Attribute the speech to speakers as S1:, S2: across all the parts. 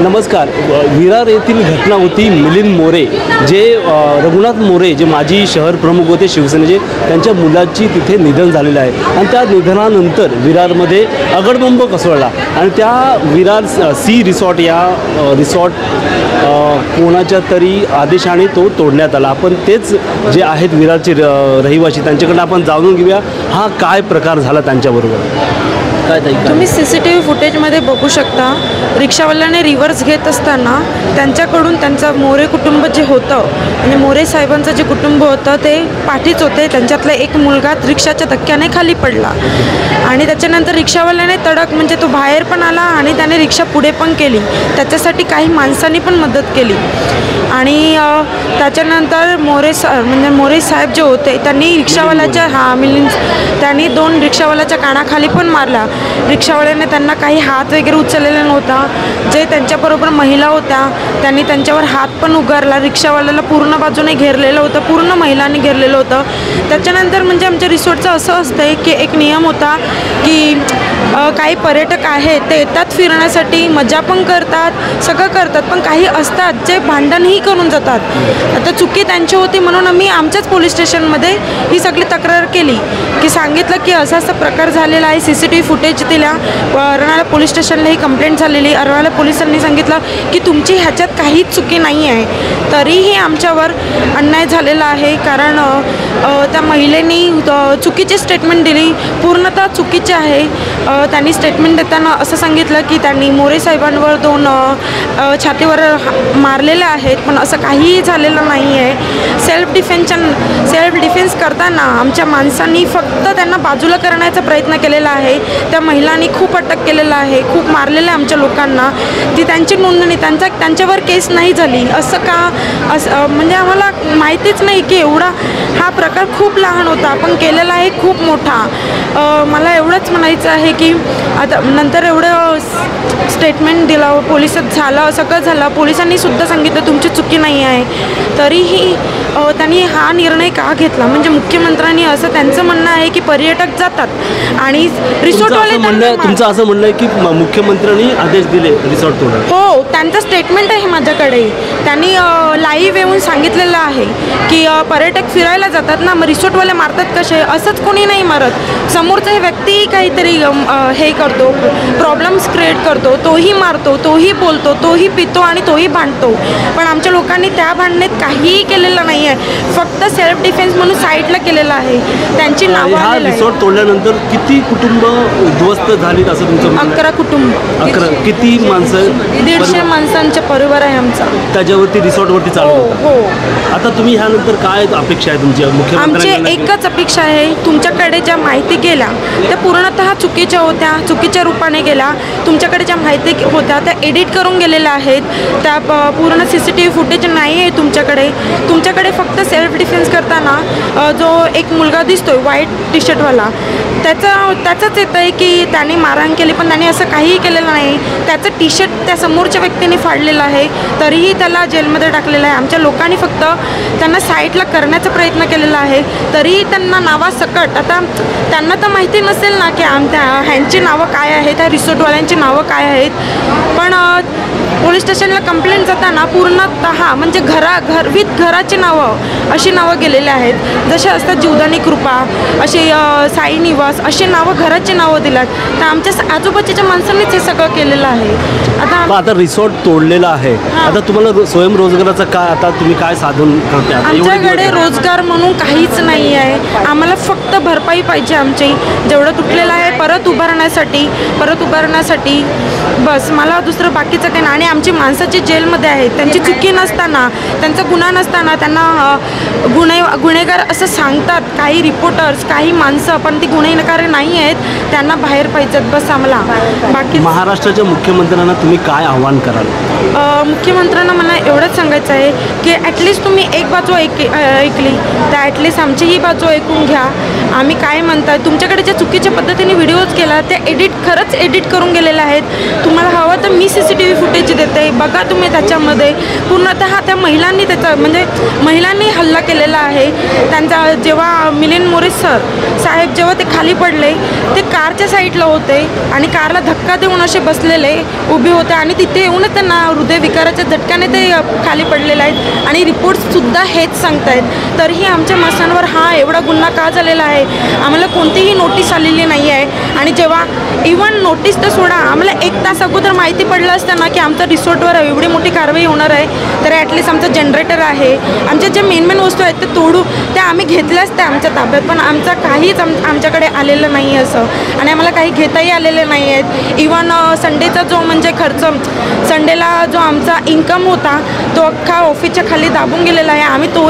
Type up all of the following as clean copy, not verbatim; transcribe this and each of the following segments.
S1: नमस्कार. विरार येथील घटना होती. मिलिंद मोरे जे रघुनाथ मोरे जे माजी शहर प्रमुख होते शिवसेनेचे, त्यांच्या मुलाची तिथे निधन झालेलं आहे आणि त्या निधनानंतर विरारमध्ये अगडबंब कोसळला आणि त्या विरार सी रिसॉर्ट या रिसॉर्ट कोणाच्या तरी आदेशाने तो तोडण्यात आला. आपण तेच जे आहेत विरारचे रहिवासी त्यांच्याकडून आपण जाणून घेऊया हा काय प्रकार झाला त्यांच्याबरोबर. काय
S2: तुम्ही CCTV फुटेजमध्ये बघू शकता. रिक्षावाल्याने रिव्हर्स घेत असताना त्यांच्याकडून त्यांचं मोरे कुटुंब जे होतं म्हणजे मोरे साहेबांचं जे कुटुंब होतं ते पाठीच होते. त्यांच्यातला एक मुलगा रिक्षाच्या धक्क्याने खाली पडला आणि त्याच्यानंतर रिक्षावाल्याने तडक म्हणजे तो बाहेर पण आला आणि त्याने रिक्षा पुढे पण केली. त्याच्यासाठी काही माणसांनी पण मदत केली आणि त्याच्यानंतर मोरे साहेब जे होते त्यांनी रिक्षावाल्याच्या त्यांनी 2 रिक्षावाल्याच्या कानाखाली पण मारला. रिक्षावाल्याने त्यांना काही हात वगैरे उचललेला नव्हता. जे त्यांच्याबरोबर महिला होत्या त्यांनी त्यांच्यावर हात पण उगारला. रिक्षावाल्याला पूर्ण बाजूने घेरलेलं होतं, पूर्ण महिलांनी घेरलेलं होतं. त्याच्यानंतर म्हणजे आमच्या रिसॉर्टचं असं असतं की एक नियम होता की काही पर्यटक आहेत ते येतात फिरण्यासाठी, मजा पण करतात, सगळं करतात, पण काही असतात जे भांडणही करून जातात. आता चुकी त्यांची होती म्हणून आम्ही आमच्याच पोलीस स्टेशनमध्ये ही सगळी तक्रार केली की सांगितलं की असा प्रकार झालेला आहे. CCTV फुटेज दिल्या. अर्नाळा पोलीस स्टेशनला ही कंप्लेंट झालेली. अर्नाळा पोलिसांनी सांगितलं की तुमची ह्याच्यात काहीच चुकी नाही आहे. तरीही आमच्यावर अन्याय झालेला आहे कारण त्या महिलेनी चुकीची स्टेटमेंट दिली, पूर्णतः चुकीचे आहे. त्यांनी स्टेटमेंट देताना असं सांगितलं की त्यांनी मोरे साहेबांवर 2 छातीवर मारलेले आहेत, पण असं काहीही झालेलं नाही आहे. सेल्फ डिफेन्स करताना आमच्या माणसांनी फक्त त्यांना बाजूला करण्याचा प्रयत्न केलेला आहे. त्या महिलांनी खूप अटक केलेलं आहे, खूप मारलेलं आहे आमच्या लोकांना. ती त्यांची नोंदणी त्यांच्यावर केस नाही झाली असं का म्हणजे आम्हाला माहितीच नाही की एवढा हा प्रकार खूप लहान होता पण केलेला आहे खूप मोठा. मला एवढंच म्हणायचं आहे की आता नंतर एवढं स्टेटमेंट दिलं, पोलिसात झालं, सगळं झालं, पोलिसांनी सुद्धा सांगितलं तुमची चुकी नाही आहे, तरीही त्यांनी हा निर्णय का घेतला. म्हणजे मुख्यमंत्र्यांनी असं त्यांचं म्हणणं आहे की पर्यटक जातात आणि रिसॉर्टवाले
S1: तुमचं असं म्हणणं आहे की मुख्यमंत्र्यांनी आदेश दिले रिसॉर्ट तोडायला.
S2: हो, त्यांचं स्टेटमेंट आहे माझ्याकडे. त्यांनी लाईव्ह येऊन सांगितलेलं आहे की पर्यटक फिरायला जातात ना, मग रिसॉर्टवाले मारतात कसे. असंच कोणी नाही मारत. समोरचा व्यक्ती काहीतरी हे करतो, प्रॉब्लेम्स क्रिएट करतो, तोही मारतो, तोही बोलतो, तोही पितो आणि तोही भांडतो. पण आमच्या लोकांनी त्या भांडणीत काहीही केलेलं नाही आहे, फक्त सेल्फ डिफेन्स म्हणून साईडला केलेलं आहे. त्यांची नावं
S1: हा रिसॉर्ट तोडल्यानंतर किती कुटुंब उद्ध्वस्त झालीत असं तुमचं?
S2: 11 कुटुंब.
S1: 11. किती माणसं?
S2: 150 माणसांचा परिवार आहे आमचा.
S1: त्याच्यावरती रिसॉर्टवरती चालू होता.
S2: हो.
S1: आता तुम्ही ह्यानंतर काय अपेक्षा आहे तुमच्या मुख्यमंत्र्यांची?
S2: आमची एकच अपेक्षा आहे, तुमच्याकडे ज्या माहिती गेल्या त्या पूर्णतः चुकीच्या होत्या, चुकीच्या रूपाने गेल्या. तुमच्याकडे ज्या माहिती होत्या त्या एडिट करून गेलेल्या आहेत. त्या पूर्ण CCTV फुटेज नाही आहे तुमच्याकडे. तुमच्याकडे फक्त सेल्फ डिफेन्स करताना जो एक मुलगा दिसतोय व्हाईट टी-शर्टवाला, त्याचंच येतं आहे की त्याने मारहाण केली, पण त्याने असं काहीही केलेलं नाही. त्याचं टी-शर्ट त्या समोरच्या व्यक्तीने फाडलेलं आहे, तरीही त्याला जेलमध्ये टाकलेलं आहे. आमच्या लोकांनी फक्त त्यांना साईडला करण्याचा प्रयत्न केलेला आहे, तरीही त्यांना नावासकट. आता त्यांना तर माहिती नसेल ना की ह्यांची नावं काय आहेत, त्या रिसॉर्टवाल्यांची नावं काय आहेत. पण पोलीस स्टेशनला कंप्लेंट जाताना पूर्णतः म्हणजे घराची नावं अशी नावं गेलेली आहेत. जसे असतात जीवदानी कृपा, असे साई निवास, अशी नावं घराची नावं दिलात. तर आमच्या आजूबाजूच्या माणसांनीच हे सगळं केलेलं आहे. आता
S1: रिसॉर्ट तोडलेला आहे. आता तुम्हाला स्वयंरोजगाराचं काय, आता तुम्ही काय साधन करता?
S2: आमच्याकडे रोजगार म्हणून काहीच नाही आहे. आम्हाला फक्त भरपाई पाहिजे आमची, जेवढं तुटलेलं आहे परत उभारण्यासाठी बस. मला दुसरं बाकीचं काही नाही. आणि आमची माणसाची जेलमध्ये आहेत, त्यांची चुकी नसताना, त्यांचा गुन्हा नसताना त्यांना गुन्हेगार असं सांगतात काही रिपोर्टर्स, काही माणसं, पण ती गुन्हेगार नाही आहेत. त्यांना बाहेर पाहिजेत बस आम्हाला. बाकी
S1: महाराष्ट्राच्या मुख्यमंत्र्यांना तुम्ही काय आव्हान कराल?
S2: मुख्यमंत्र्यांना मला एवढंच सांगायचं आहे की ॲटलिस्ट तुम्ही एक बाजू ऐकली तर ॲटलिस्ट आमची ही बाजू ऐकून घ्या. आम्ही काय म्हणताय, तुमच्याकडे ज्या चुकीच्या पद्धतीने व्हिडिओज केला त्या खरंच एडिट करून गेलेल्या आहेत. तुम्हाला हवं तर मी CCTV फुटेज देते, बघा तुम्ही. त्याच्यामध्ये पूर्णतः त्या महिलांनी हल्ला केलेला आहे. त्यांचा जेव्हा मिलिंद मोरे साहेब जेव्हा ते खाली पडले, ते कारच्या साईडला होते आणि कारला धक्का देऊन असे बसलेले उभे होते आणि तिथे येऊनच त्यांना हृदयविकाराच्या झटक्याने ते खाली पडलेले आहेत आणि रिपोर्ट्ससुद्धा हेच सांगतायत. तरीही आमच्या मसांवर हा एवढा गुन्हा का झालेला आहे? आम्हाला कोणतीही नोटीस आलेली नाही आहे आणि जेव्हा इव्हन नोटीस तर सोडा, आम्हाला 1 तास अगोदर माहिती पडलं असतं ना की आमच्या रिसॉर्टवर एवढी मोठी कारवाई होणार आहे, तर ॲटलिस्ट आमचं जनरेटर आहे, आमच्या ज्या मेन वस्तू आहेत ते तोडू, त्या आम्ही घेतल्याच त्या आमच्या ताब्यात, पण आमचा काहीच आमच्याकडे आलेलं नाही असं आणि आम्हाला काही घेताही आलेले नाही आहेत. इव्हन संडेचा जो म्हणजे खर्च, संडेला जो आमचा इन्कम होता तो अख्खा ऑफिसच्या खाली दाबून गेलेला आहे.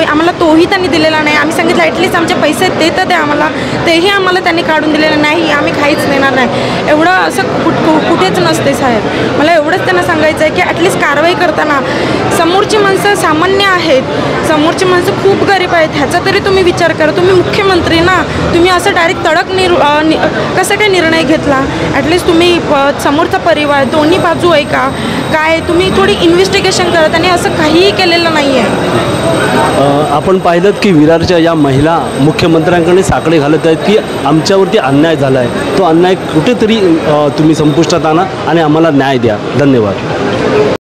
S2: आम्हाला तोही त्यांनी दिलेला नाही. आम्ही सांगितलं ॲटलिस्ट आमचे पैसे देतात द्या आम्हाला, तेही आम्हाला त्यांनी काढून दिलेलं नाही. आम्ही काहीच देणार नाही. एवढं असं कुठेच नसते साहेब. मला एवढंच त्यांना सांगायचं आहे की ॲटलिस्ट कारवाई करताना समोरची माणसं सामान्य आहेत, समोरची माणसं खूप गरीब आहेत, ह्याचा तरी तुम्ही विचार करा. तुम्ही मुख्यमंत्री ना, तुम्ही असं डायरेक्ट तडक कसं काय निर्णय घेतला? ॲटलिस्ट तुम्ही समोरचा परिवार दोन्ही बाजू आहे का काय, तुम्ही थोडी इन्व्हेस्टिगेशन करा. त्यांनी असं काहीही केलेलं नाही आहे.
S1: आपण पाहिलं की विरारच्या या महिला मुख्यमंत्र्यांकडे साकडे घालत आहेत की आमच्यावरती अन्याय झाला आहे, तो अन्याय कुठेतरी तुम्ही संपुष्टात आणा आणि आम्हाला न्याय द्या. धन्यवाद.